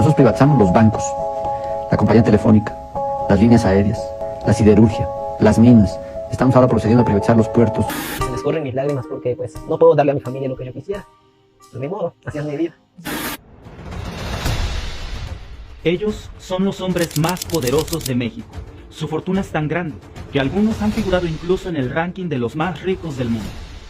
Nosotros privatizamos los bancos, la compañía telefónica, las líneas aéreas, la siderurgia, las minas. Estamos ahora procediendo a privatizar los puertos. Se me escurren mis lágrimas porque pues no puedo darle a mi familia lo que yo quisiera. De mi modo, así es mi vida. Ellos son los hombres más poderosos de México. Su fortuna es tan grande que algunos han figurado incluso en el ranking de los más ricos del mundo.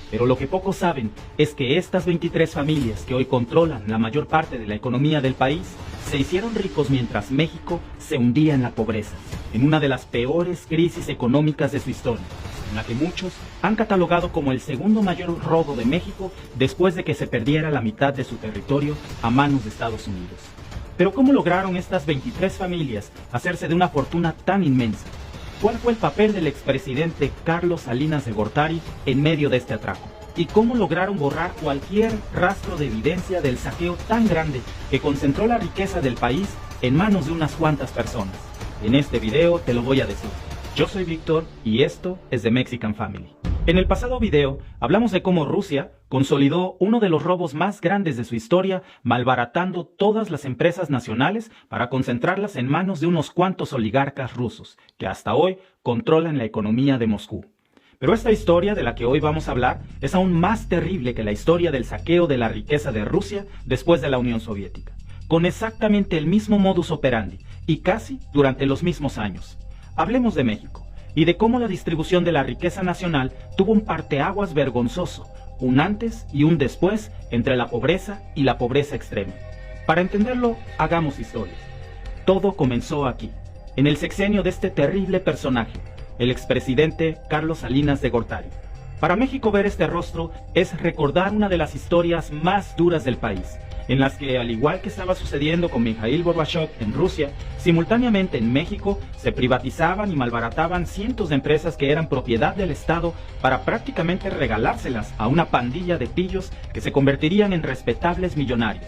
Pero lo que pocos saben es que estas 23 familias que hoy controlan la mayor parte de la economía del país se hicieron ricos mientras México se hundía en la pobreza, en una de las peores crisis económicas de su historia, en la que muchos han catalogado como el segundo mayor robo de México después de que se perdiera la mitad de su territorio a manos de Estados Unidos. Pero ¿cómo lograron estas 23 familias hacerse de una fortuna tan inmensa? ¿Cuál fue el papel del expresidente Carlos Salinas de Gortari en medio de este atraco? ¿Y cómo lograron borrar cualquier rastro de evidencia del saqueo tan grande que concentró la riqueza del país en manos de unas cuantas personas? En este video te lo voy a decir. Yo soy Víctor y esto es The Mexican Family. En el pasado video hablamos de cómo Rusia consolidó uno de los robos más grandes de su historia, malbaratando todas las empresas nacionales para concentrarlas en manos de unos cuantos oligarcas rusos, que hasta hoy controlan la economía de Moscú. Pero esta historia de la que hoy vamos a hablar es aún más terrible que la historia del saqueo de la riqueza de Rusia después de la Unión Soviética, con exactamente el mismo modus operandi y casi durante los mismos años. Hablemos de México y de cómo la distribución de la riqueza nacional tuvo un parteaguas vergonzoso, un antes y un después entre la pobreza y la pobreza extrema. Para entenderlo, hagamos historia. Todo comenzó aquí, en el sexenio de este terrible personaje, el expresidente Carlos Salinas de Gortari. Para México ver este rostro es recordar una de las historias más duras del país, en las que, al igual que estaba sucediendo con Mikhail Gorbachev en Rusia, simultáneamente en México se privatizaban y malbarataban cientos de empresas que eran propiedad del Estado para prácticamente regalárselas a una pandilla de pillos que se convertirían en respetables millonarios.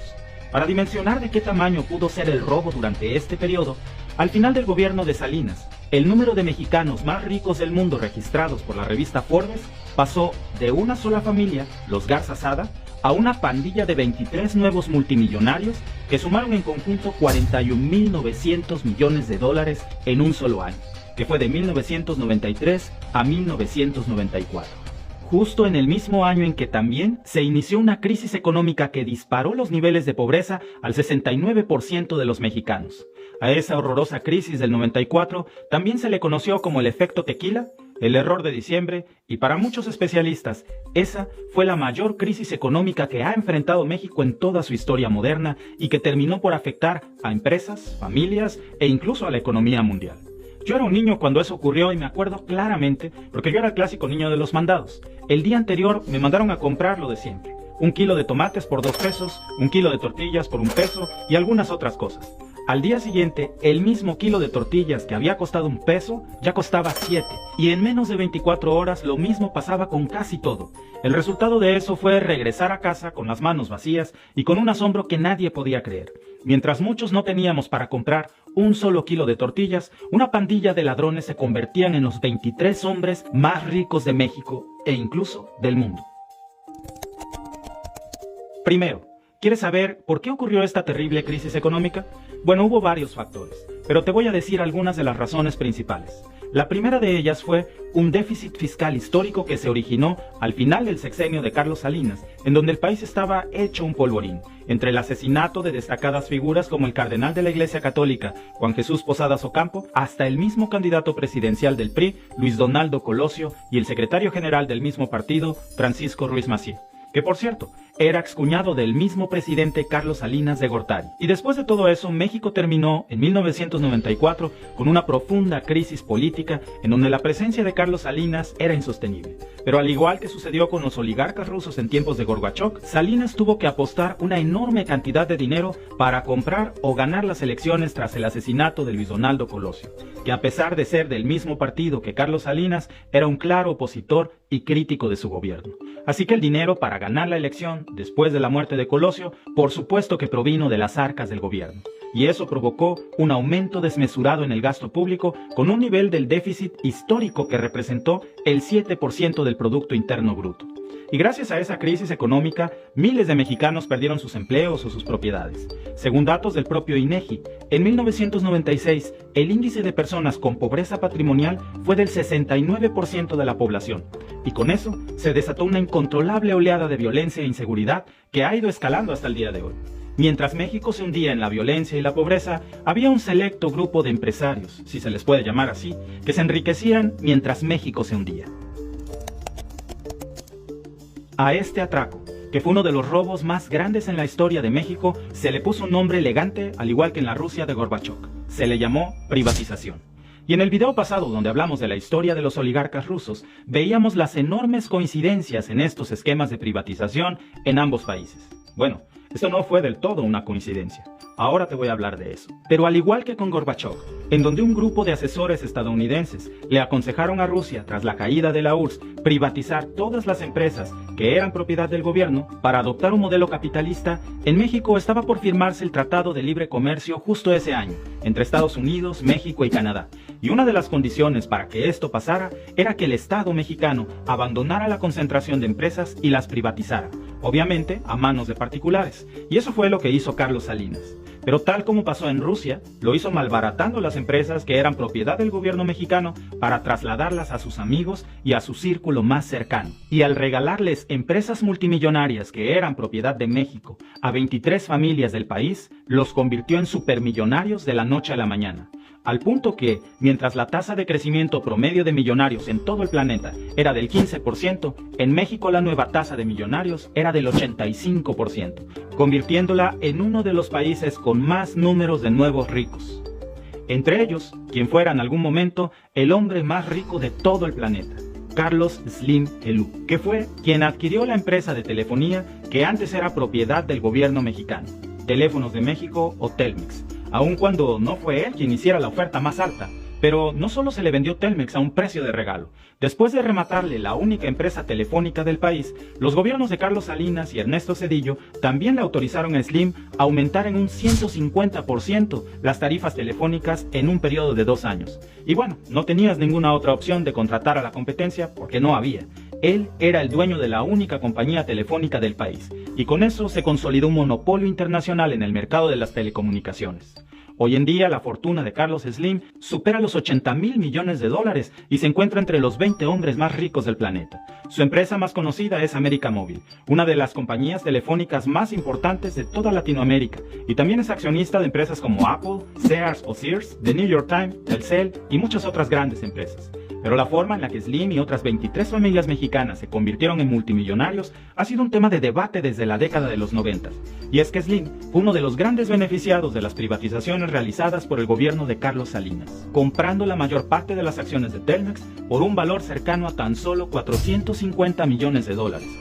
Para dimensionar de qué tamaño pudo ser el robo durante este periodo, al final del gobierno de Salinas, el número de mexicanos más ricos del mundo registrados por la revista Forbes pasó de una sola familia, los Garza Sada, a una pandilla de 23 nuevos multimillonarios que sumaron en conjunto 41.900 millones de dólares en un solo año, que fue de 1993 a 1994. Justo en el mismo año en que también se inició una crisis económica que disparó los niveles de pobreza al 69% de los mexicanos. A esa horrorosa crisis del 94 también se le conoció como el efecto tequila, el error de diciembre, y para muchos especialistas, esa fue la mayor crisis económica que ha enfrentado México en toda su historia moderna y que terminó por afectar a empresas, familias e incluso a la economía mundial. Yo era un niño cuando eso ocurrió y me acuerdo claramente porque yo era el clásico niño de los mandados. El día anterior me mandaron a comprar lo de siempre. 1 kilo de tomates por 2 pesos, 1 kilo de tortillas por 1 peso y algunas otras cosas. Al día siguiente, el mismo kilo de tortillas que había costado 1 peso, ya costaba 7. Y en menos de 24 horas lo mismo pasaba con casi todo. El resultado de eso fue regresar a casa con las manos vacías y con un asombro que nadie podía creer. Mientras muchos no teníamos para comprar 1 solo kilo de tortillas, una pandilla de ladrones se convertían en los 23 hombres más ricos de México e incluso del mundo. Primero, ¿quieres saber por qué ocurrió esta terrible crisis económica? Bueno, hubo varios factores, pero te voy a decir algunas de las razones principales. La primera de ellas fue un déficit fiscal histórico que se originó al final del sexenio de Carlos Salinas, en donde el país estaba hecho un polvorín, entre el asesinato de destacadas figuras como el cardenal de la Iglesia Católica, Juan Jesús Posadas Ocampo, hasta el mismo candidato presidencial del PRI, Luis Donaldo Colosio, y el secretario general del mismo partido, Francisco Ruiz Massieu, que por cierto, era excuñado del mismo presidente Carlos Salinas de Gortari. Y después de todo eso, México terminó en 1994 con una profunda crisis política en donde la presencia de Carlos Salinas era insostenible. Pero al igual que sucedió con los oligarcas rusos en tiempos de Gorbachev, Salinas tuvo que apostar una enorme cantidad de dinero para comprar o ganar las elecciones tras el asesinato de Luis Donaldo Colosio, que a pesar de ser del mismo partido que Carlos Salinas, era un claro opositor y crítico de su gobierno. Así que el dinero para ganar la elección después de la muerte de Colosio, por supuesto que provino de las arcas del gobierno. Y eso provocó un aumento desmesurado en el gasto público con un nivel del déficit histórico que representó el 7% del Producto Interno Bruto. Y gracias a esa crisis económica, miles de mexicanos perdieron sus empleos o sus propiedades. Según datos del propio INEGI, en 1996, el índice de personas con pobreza patrimonial fue del 69% de la población. Y con eso, se desató una incontrolable oleada de violencia e inseguridad que ha ido escalando hasta el día de hoy. Mientras México se hundía en la violencia y la pobreza, había un selecto grupo de empresarios, si se les puede llamar así, que se enriquecían mientras México se hundía. A este atraco, que fue uno de los robos más grandes en la historia de México, se le puso un nombre elegante, al igual que en la Rusia de Gorbachov. Se le llamó privatización. Y en el video pasado, donde hablamos de la historia de los oligarcas rusos, veíamos las enormes coincidencias en estos esquemas de privatización en ambos países. Bueno, esto no fue del todo una coincidencia. Ahora te voy a hablar de eso. Pero al igual que con Gorbachov, en donde un grupo de asesores estadounidenses le aconsejaron a Rusia, tras la caída de la URSS, privatizar todas las empresas que eran propiedad del gobierno para adoptar un modelo capitalista, en México estaba por firmarse el Tratado de Libre Comercio justo ese año, entre Estados Unidos, México y Canadá. Y una de las condiciones para que esto pasara era que el Estado mexicano abandonara la concentración de empresas y las privatizara, obviamente a manos de particulares. Y eso fue lo que hizo Carlos Salinas. Pero tal como pasó en Rusia, lo hizo malbaratando las empresas que eran propiedad del gobierno mexicano para trasladarlas a sus amigos y a su círculo más cercano. Y al regalarles empresas multimillonarias que eran propiedad de México a 23 familias del país, los convirtió en supermillonarios de la noche a la mañana. Al punto que, mientras la tasa de crecimiento promedio de millonarios en todo el planeta era del 15%, en México la nueva tasa de millonarios era del 85%, convirtiéndola en uno de los países con más números de nuevos ricos. Entre ellos, quien fuera en algún momento el hombre más rico de todo el planeta, Carlos Slim Helú, que fue quien adquirió la empresa de telefonía que antes era propiedad del gobierno mexicano, Teléfonos de México o Telmex, aun cuando no fue él quien hiciera la oferta más alta. Pero no solo se le vendió Telmex a un precio de regalo. Después de rematarle la única empresa telefónica del país, los gobiernos de Carlos Salinas y Ernesto Zedillo también le autorizaron a Slim a aumentar en un 150% las tarifas telefónicas en un periodo de 2 años. Y bueno, no tenías ninguna otra opción de contratar a la competencia porque no había. Él era el dueño de la única compañía telefónica del país, y con eso se consolidó un monopolio internacional en el mercado de las telecomunicaciones. Hoy en día la fortuna de Carlos Slim supera los $80,000 millones y se encuentra entre los 20 hombres más ricos del planeta. Su empresa más conocida es América Móvil, una de las compañías telefónicas más importantes de toda Latinoamérica, y también es accionista de empresas como Apple, Sears o Sears, The New York Times, Telcel y muchas otras grandes empresas. Pero la forma en la que Slim y otras 23 familias mexicanas se convirtieron en multimillonarios ha sido un tema de debate desde la década de los 90. Y es que Slim fue uno de los grandes beneficiados de las privatizaciones realizadas por el gobierno de Carlos Salinas, comprando la mayor parte de las acciones de Telmex por un valor cercano a tan solo $450 millones,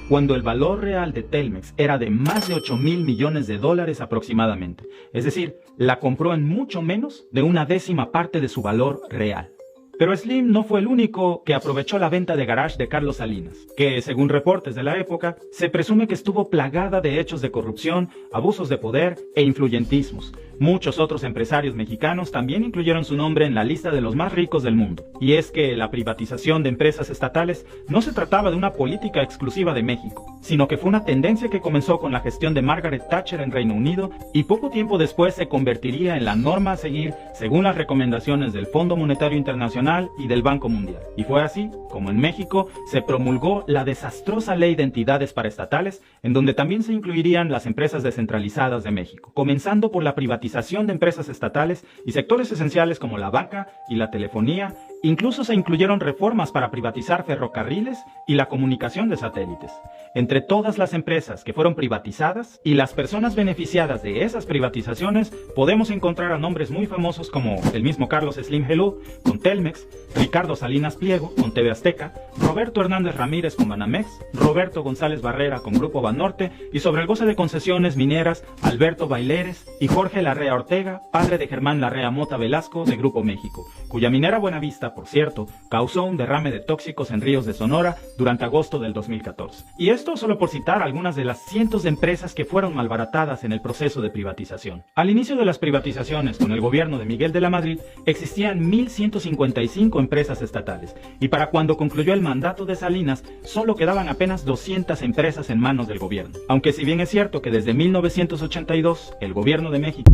cuando el valor real de Telmex era de más de $8,000 millones aproximadamente. Es decir, la compró en mucho menos de una décima parte de su valor real. Pero Slim no fue el único que aprovechó la venta de garage de Carlos Salinas, que, según reportes de la época, se presume que estuvo plagada de hechos de corrupción, abusos de poder e influyentismos. Muchos otros empresarios mexicanos también incluyeron su nombre en la lista de los más ricos del mundo. Y es que la privatización de empresas estatales no se trataba de una política exclusiva de México, sino que fue una tendencia que comenzó con la gestión de Margaret Thatcher en Reino Unido y poco tiempo después se convertiría en la norma a seguir según las recomendaciones del Fondo Monetario Internacional y del Banco Mundial. Y fue así como en México se promulgó la desastrosa Ley de Entidades Paraestatales, en donde también se incluirían las empresas descentralizadas de México, comenzando por la privatización de empresas estatales y sectores esenciales como la banca y la telefonía. Incluso se incluyeron reformas para privatizar ferrocarriles y la comunicación de satélites. Entre todas las empresas que fueron privatizadas y las personas beneficiadas de esas privatizaciones, podemos encontrar a nombres muy famosos como el mismo Carlos Slim Helú con Telmex, Ricardo Salinas Pliego con TV Azteca, Roberto Hernández Ramírez con Banamex, Roberto González Barrera con Grupo Banorte y sobre el goce de concesiones mineras, Alberto Baileres y Jorge Larrea Ortega, padre de Germán Larrea Mota Velasco de Grupo México, cuya minera Buenavista esta, por cierto, causó un derrame de tóxicos en ríos de Sonora durante agosto del 2014. Y esto solo por citar algunas de las cientos de empresas que fueron malbaratadas en el proceso de privatización. Al inicio de las privatizaciones con el gobierno de Miguel de la Madrid existían 1.155 empresas estatales, y para cuando concluyó el mandato de Salinas solo quedaban apenas 200 empresas en manos del gobierno. Aunque si bien es cierto que desde 1982 el gobierno de México